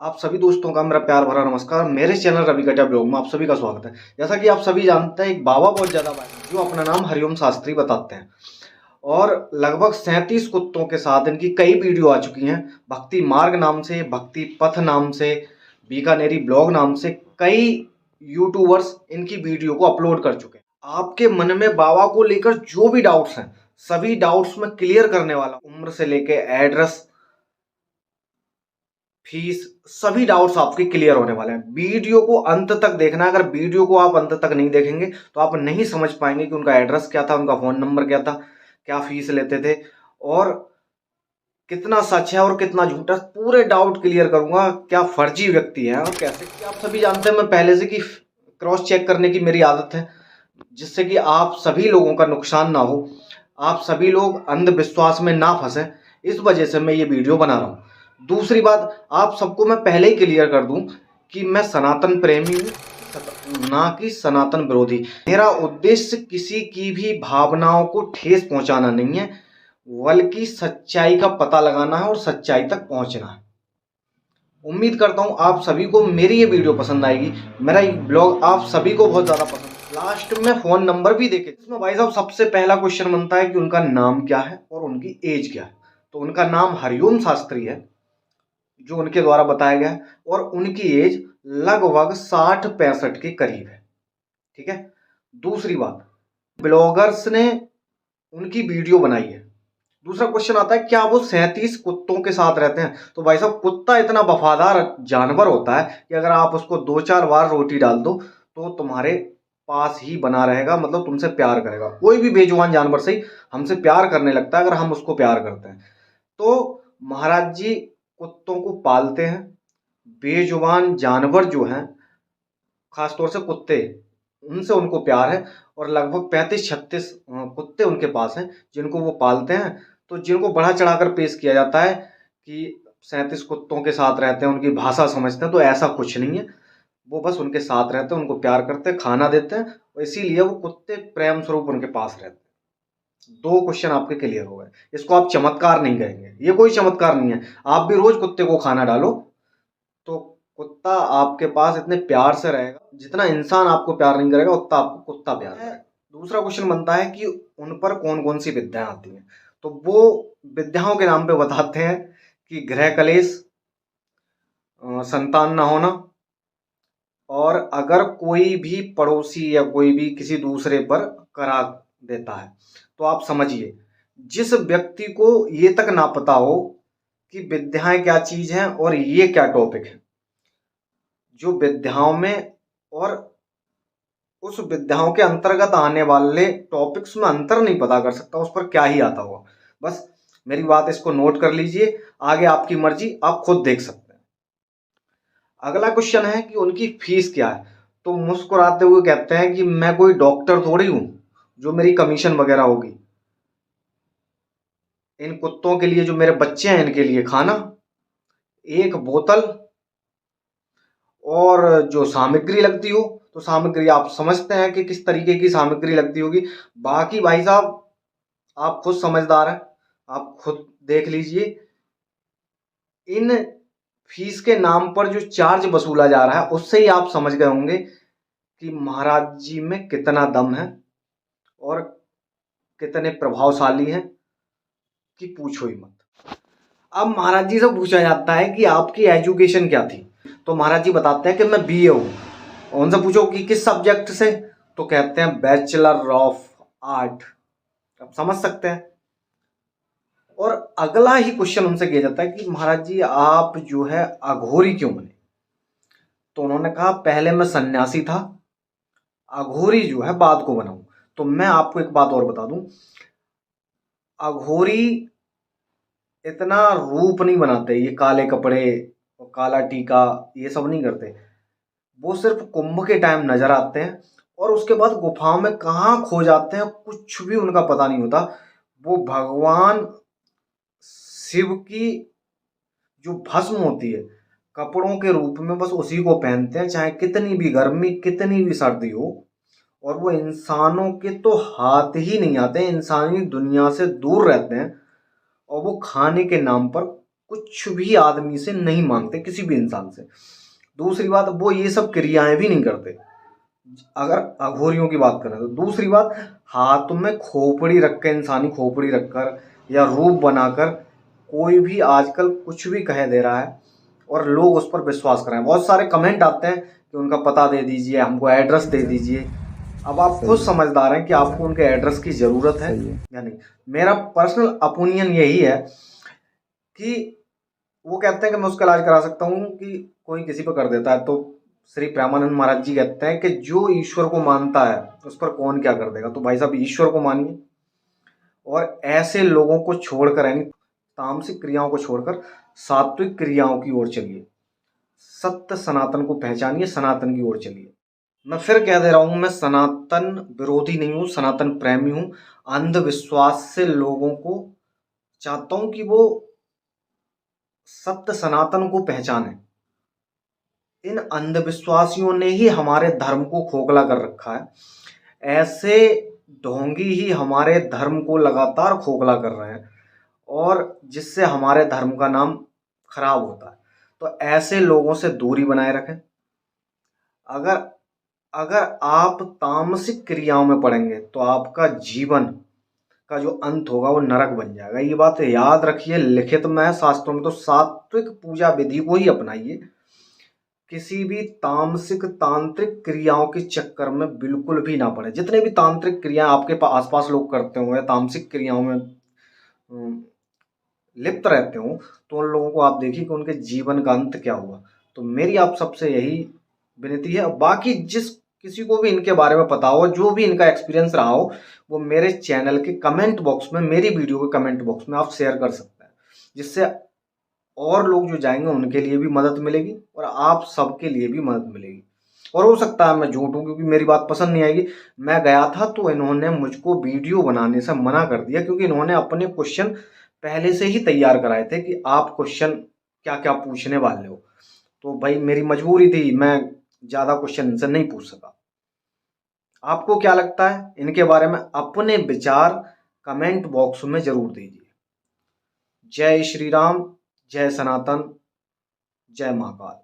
आप सभी दोस्तों का मेरा प्यार भरा नमस्कार। मेरे चैनल रवि कटिया ब्लॉग में आप सभी का स्वागत है। जैसा कि आप सभी जानते हैं, एक बाबा बहुत ज्यादा वायरल जो अपना नाम हरिओम शास्त्री बताते हैं और लगभग 37 कुत्तों के साथ इनकी कई वीडियो आ चुकी हैं। भक्ति मार्ग नाम से, भक्ति पथ नाम से, बीकानेरी ब्लॉग नाम से कई यूट्यूबर्स इनकी वीडियो को अपलोड कर चुके हैं। आपके मन में बाबा को लेकर जो भी डाउट्स हैं सभी डाउट्स में क्लियर करने वाला, उम्र से लेके एड्रेस, फीस, सभी डाउट्स आपके क्लियर होने वाले हैं। वीडियो को अंत तक देखना है। अगर वीडियो को आप अंत तक नहीं देखेंगे तो आप नहीं समझ पाएंगे कि उनका एड्रेस क्या था, उनका फोन नंबर क्या था, क्या फीस लेते थे और कितना सच है और कितना झूठ है। पूरे डाउट क्लियर करूंगा, क्या फर्जी व्यक्ति है और कैसे। आप सभी जानते हैं मैं पहले से कि क्रॉस चेक करने की मेरी आदत है, जिससे कि आप सभी लोगों का नुकसान ना हो, आप सभी लोग अंधविश्वास में ना फंसे। इस वजह से मैं ये वीडियो बना रहा हूँ। दूसरी बात, आप सबको मैं पहले ही क्लियर कर दूं कि मैं सनातन प्रेमी हूँ, ना कि सनातन विरोधी। मेरा उद्देश्य किसी की भी भावनाओं को ठेस पहुंचाना नहीं है, बल्कि सच्चाई का पता लगाना है और सच्चाई तक पहुंचना है। उम्मीद करता हूं आप सभी को मेरी ये वीडियो पसंद आएगी। मेरा ये ब्लॉग आप सभी को बहुत ज्यादा पसंद। लास्ट में फोन नंबर भी देखे। इसमें भाई साहब सबसे पहला क्वेश्चन बनता है कि उनका नाम क्या है और उनकी एज क्या है। तो उनका नाम हरिओम शास्त्री है जो उनके द्वारा बताया गया है, और उनकी एज लगभग 60-65 के करीब है। ठीक है। दूसरी बात, ब्लॉगर्स ने उनकी वीडियो बनाई है। दूसरा क्वेश्चन आता है, क्या वो 37 कुत्तों के साथ रहते हैं। तो भाई साहब, कुत्ता इतना वफादार जानवर होता है कि अगर आप उसको 2-4 बार रोटी डाल दो तो तुम्हारे पास ही बना रहेगा, मतलब तुमसे प्यार करेगा। कोई भी बेजुबान जानवर से ही हमसे प्यार करने लगता है अगर हम उसको प्यार करते हैं। तो महाराज जी कुत्तों को पालते हैं। बेजुबान जानवर जो हैं, खासतौर से कुत्ते, उनसे उनको प्यार है और लगभग 35-36 कुत्ते उनके पास हैं जिनको वो पालते हैं। तो जिनको बढ़ा चढ़ाकर पेश किया जाता है कि 37 कुत्तों के साथ रहते हैं, उनकी भाषा समझते हैं, तो ऐसा कुछ नहीं है। वो बस उनके साथ रहते हैं, उनको प्यार करते हैं, खाना देते हैं, और इसीलिए वो कुत्ते प्रेम स्वरूप उनके पास रहते हैं। 2 क्वेश्चन आपके क्लियर हो गए। इसको आप चमत्कार नहीं कहेंगे, ये कोई चमत्कार नहीं है। आप भी रोज कुत्ते को खाना डालो तो कुत्ता आपके पास इतने प्यार से रहेगा जितना इंसान आपको प्यार नहीं करेगा उतना आपको कुत्ता प्यार करेगा। दूसरा क्वेश्चन बनता है कि उन पर कौन कौन सी विद्याएं आती हैं। तो वो विद्याओं के नाम पे बताते हैं कि गृह कलेश, संतान ना होना, और अगर कोई भी पड़ोसी या कोई भी किसी दूसरे पर करा देता है तो आप समझिए, जिस व्यक्ति को ये तक ना पता हो कि विद्याएं क्या चीज हैं और ये क्या टॉपिक है, जो विद्याओं में और उस विद्याओं के अंतर्गत आने वाले टॉपिक्स में अंतर नहीं पता कर सकता, उस पर क्या ही आता होगा। बस मेरी बात इसको नोट कर लीजिए, आगे आपकी मर्जी, आप खुद देख सकते हैं। अगला क्वेश्चन है कि उनकी फीस क्या है। तो मुस्कुराते हुए कहते हैं कि मैं कोई डॉक्टर थोड़ी हूं जो मेरी कमीशन वगैरह होगी। इन कुत्तों के लिए, जो मेरे बच्चे हैं, इनके लिए खाना, एक बोतल, और जो सामग्री लगती हो, तो सामग्री आप समझते हैं कि किस तरीके की सामग्री लगती होगी। बाकी भाई साहब आप खुद समझदार हैं, आप खुद देख लीजिए। इन फीस के नाम पर जो चार्ज वसूला जा रहा है उससे ही आप समझ गए होंगे कि महाराज जी में कितना दम है और कितने प्रभावशाली हैं कि पूछो ही मत। अब महाराज जी से पूछा जाता है कि आपकी एजुकेशन क्या थी। तो महाराज जी बताते हैं कि मैं बीए हूँ। उनसे पूछो कि किस सब्जेक्ट से, तो कहते हैं बैचलर ऑफ आर्ट। आप समझ सकते हैं। और अगला ही क्वेश्चन उनसे किया जाता है कि महाराज जी आप जो है अघोरी क्यों बने। तो उन्होंने कहा पहले मैं सन्यासी था, अघोरी जो है बाद को बनाऊं। तो मैं आपको एक बात और बता दूं, अघोरी इतना रूप नहीं बनाते, ये काले कपड़े और काला टीका ये सब नहीं करते। वो सिर्फ कुंभ के टाइम नजर आते हैं और उसके बाद गुफाओं में कहाँ खो जाते हैं कुछ भी उनका पता नहीं होता। वो भगवान शिव की जो भस्म होती है कपड़ों के रूप में, बस उसी को पहनते हैं, चाहे कितनी भी गर्मी कितनी भी सर्दी हो। और वो इंसानों के तो हाथ ही नहीं आते, इंसानी दुनिया से दूर रहते हैं। और वो खाने के नाम पर कुछ भी आदमी से नहीं मांगते, किसी भी इंसान से। दूसरी बात, वो ये सब क्रियाएं भी नहीं करते अगर अघोरियों की बात करें तो। दूसरी बात, हाथ में खोपड़ी रखकर, इंसानी खोपड़ी रखकर या रूप बनाकर कोई भी आजकल कुछ भी कह दे रहा है और लोग उस पर विश्वास कर रहे हैं। बहुत सारे कमेंट आते हैं कि उनका पता दे दीजिए, हमको एड्रेस दे दीजिए। अब आप खुद समझदार हैं कि आपको उनके एड्रेस की ज़रूरत है या नहीं। मेरा पर्सनल ओपिनियन यही है कि वो कहते हैं कि मैं उसका इलाज करा सकता हूँ कि कोई किसी पर कर देता है, तो श्री प्रेमानंद महाराज जी कहते हैं कि जो ईश्वर को मानता है उस पर कौन क्या कर देगा। तो भाई साहब, ईश्वर को मानिए और ऐसे लोगों को छोड़कर, यानी तामसिक क्रियाओं को छोड़कर सात्विक क्रियाओं की ओर चलिए। सत्य सनातन को पहचानिए, सनातन की ओर चलिए। मैं फिर कह दे रहा हूं, मैं सनातन विरोधी नहीं हूं, सनातन प्रेमी हूं। अंधविश्वास से लोगों को चाहता हूं कि वो सत्य सनातन को पहचाने। इन अंधविश्वासियों ने ही हमारे धर्म को खोखला कर रखा है। ऐसे ढोंगी ही हमारे धर्म को लगातार खोखला कर रहे हैं और जिससे हमारे धर्म का नाम खराब होता है। तो ऐसे लोगों से दूरी बनाए रखें। अगर अगर आप तामसिक क्रियाओं में पड़ेंगे तो आपका जीवन का जो अंत होगा वो नरक बन जाएगा। ये बात याद रखिए, लिखित में है शास्त्रों में। तो सात्विक पूजा विधि को ही अपनाइए। किसी भी तामसिक तांत्रिक क्रियाओं के चक्कर में बिल्कुल भी ना पड़े। जितने भी तांत्रिक क्रियाएं आपके आसपास लोग करते हों या तामसिक क्रियाओं में लिप्त रहते हो, तो उन लोगों को आप देखिए कि उनके जीवन का अंत क्या हुआ। तो मेरी आप सबसे यही विनती है। बाकी जिस किसी को भी इनके बारे में पता हो, जो भी इनका एक्सपीरियंस रहा हो, वो मेरे चैनल के कमेंट बॉक्स में, मेरी वीडियो के कमेंट बॉक्स में आप शेयर कर सकते हैं, जिससे और लोग जो जाएंगे उनके लिए भी मदद मिलेगी और आप सबके लिए भी मदद मिलेगी। और हो सकता है मैं झूठ हूँ, क्योंकि मेरी बात पसंद नहीं आएगी। मैं गया था तो इन्होंने मुझको वीडियो बनाने से मना कर दिया, क्योंकि इन्होंने अपने क्वेश्चन पहले से ही तैयार कराए थे कि आप क्वेश्चन क्या क्या पूछने वाले हो। तो भाई मेरी मजबूरी थी, मैं ज़्यादा क्वेश्चन इनसे नहीं पूछ सका। आपको क्या लगता है इनके बारे में? अपने विचार कमेंट बॉक्स में जरूर दीजिए। जय श्री राम, जय सनातन, जय महाकाल।